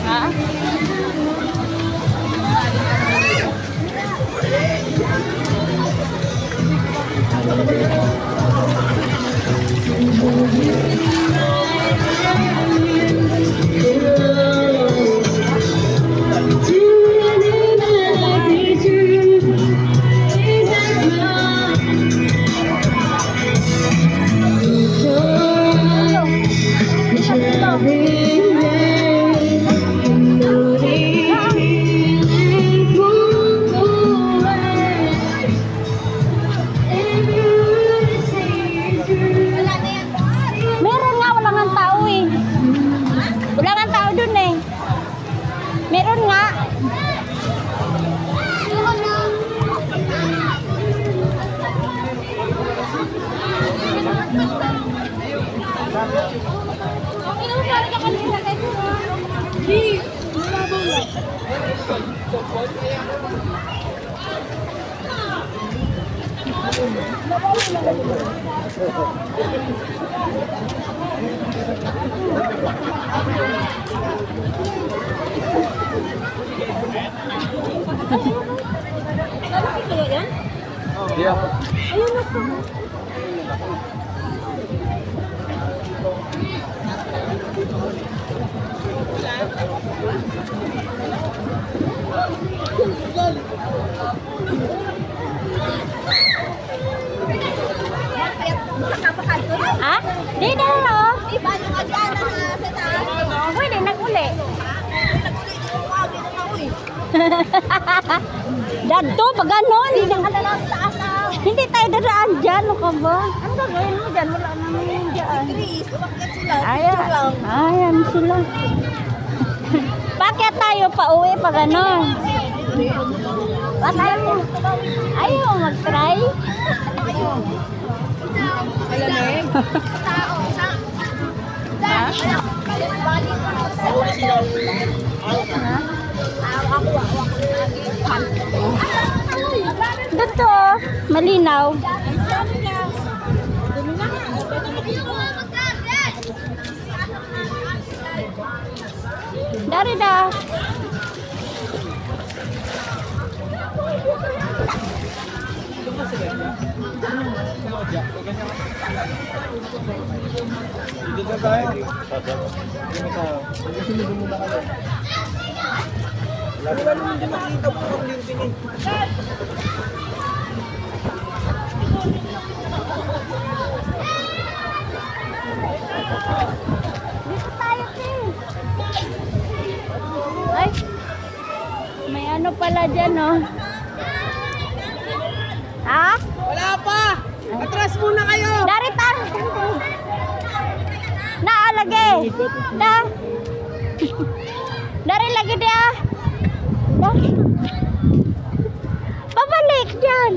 Ha? Meron nga, wala nga tao eh. Wala nga tao dun eh. Meron nga. Ha? Di na lang. Pwede, nag-uli. Dadto, pag ganon. Hindi tayo dadaan dyan. Ano ka ba? Ano gagawin mo dyan? Wala naman yung dyan. Ayan sila. Bakit tayo pa uwi pag ganon? Ayaw mag-try? Dito, malinaw. Dari dah. Dito tayo. Dito tayo. Sunod muna kami. Wala naman din makita po ang linkin eh. Dito tayo, Ay, may ano pala dyan, oh. Ha? Wala pa! Atras muna kayo! Dari tar. Naalagay. Da. Dari lagi dia. Da. Pabalik dyan.